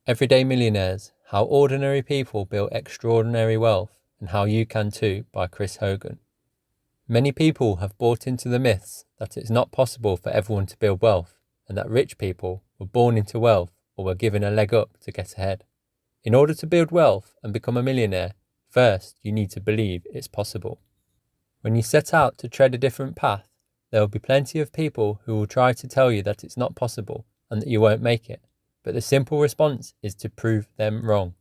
Everyday Millionaires, How Ordinary People Build Extraordinary Wealth and How You Can Too by Chris Hogan. Many people have bought into the myths that it's not possible for everyone to build wealth and that rich people were born into wealth or were given a leg up to get ahead. In order to build wealth and become a millionaire, first you need to believe it's possible. When you set out to tread a different path, there will be plenty of people who will try to tell you that it's not possible and that you won't make it. But the simple response is to prove them wrong.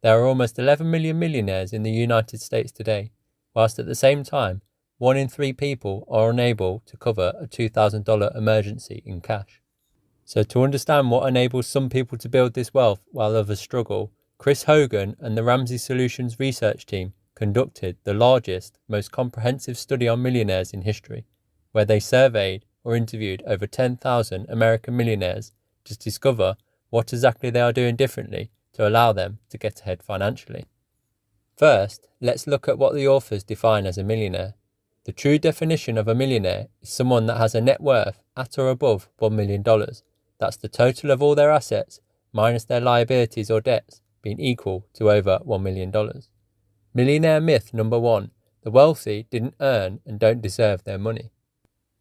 There are almost 11 million millionaires in the United States today, whilst at the same time, 1 in 3 people are unable to cover a $2,000 emergency in cash. So to understand what enables some people to build this wealth while others struggle, Chris Hogan and the Ramsey Solutions research team conducted the largest, most comprehensive study on millionaires in history, where they surveyed or interviewed over 10,000 American millionaires to discover what exactly they are doing differently to allow them to get ahead financially. First, let's look at what the authors define as a millionaire. The true definition of a millionaire is someone that has a net worth at or above $1 million. That's the total of all their assets minus their liabilities or debts being equal to over $1 million. Millionaire myth number 1. The wealthy didn't earn and don't deserve their money.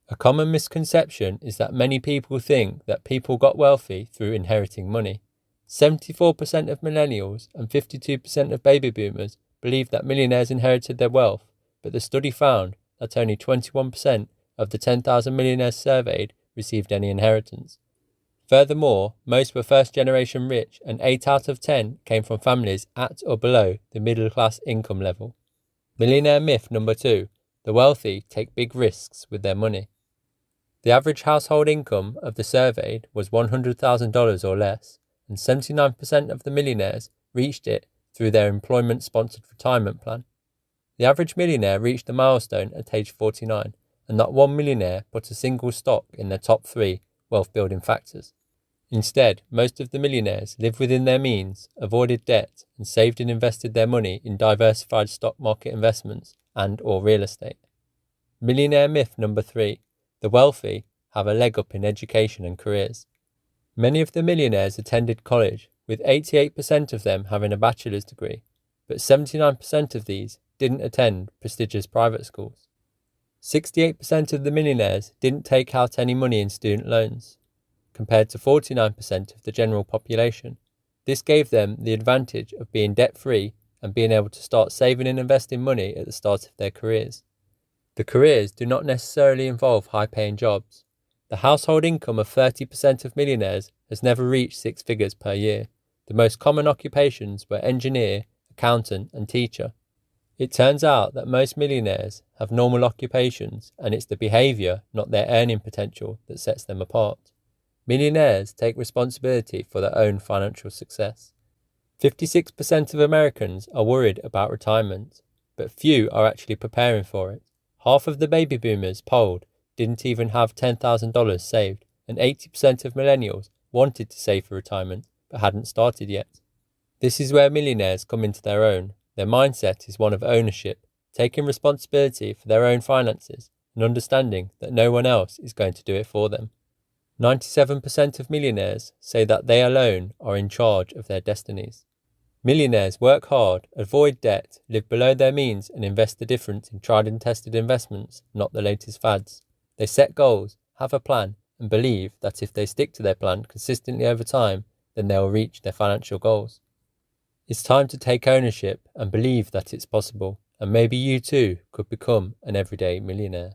A common misconception is that many people think that people got wealthy through inheriting money. 74% of millennials and 52% of baby boomers believe that millionaires inherited their wealth, but the study found that only 21% of the 10,000 millionaires surveyed received any inheritance. Furthermore, most were first-generation rich, and 8 out of 10 came from families at or below the middle-class income level. Millionaire myth number 2. The wealthy take big risks with their money. The average household income of the surveyed was $100,000 or less, and 79% of the millionaires reached it through their employment-sponsored retirement plan. The average millionaire reached the milestone at age 49, and not one millionaire put a single stock in their top 3 wealth-building factors. Instead, most of the millionaires lived within their means, avoided debt, and saved and invested their money in diversified stock market investments and or real estate. Millionaire myth number 3. The wealthy have a leg up in education and careers. Many of the millionaires attended college, with 88% of them having a bachelor's degree, but 79% of these didn't attend prestigious private schools. 68% of the millionaires didn't take out any money in student loans, compared to 49% of the general population. This gave them the advantage of being debt-free and being able to start saving and investing money at the start of their careers. The careers do not necessarily involve high-paying jobs. The household income of 30% of millionaires has never reached 6 figures per year. The most common occupations were engineer, accountant, and teacher. It turns out that most millionaires have normal occupations, and it's the behaviour, not their earning potential, that sets them apart. Millionaires take responsibility for their own financial success. 56% of Americans are worried about retirement, but few are actually preparing for it. Half of the baby boomers polled didn't even have $10,000 saved, and 80% of millennials wanted to save for retirement but hadn't started yet. This is where millionaires come into their own. Their mindset is one of ownership, taking responsibility for their own finances and understanding that no one else is going to do it for them. 97% of millionaires say that they alone are in charge of their destinies. Millionaires work hard, avoid debt, live below their means and invest the difference in tried and tested investments, not the latest fads. They set goals, have a plan, and believe that if they stick to their plan consistently over time, then they will reach their financial goals. It's time to take ownership and believe that it's possible, and maybe you too could become an everyday millionaire.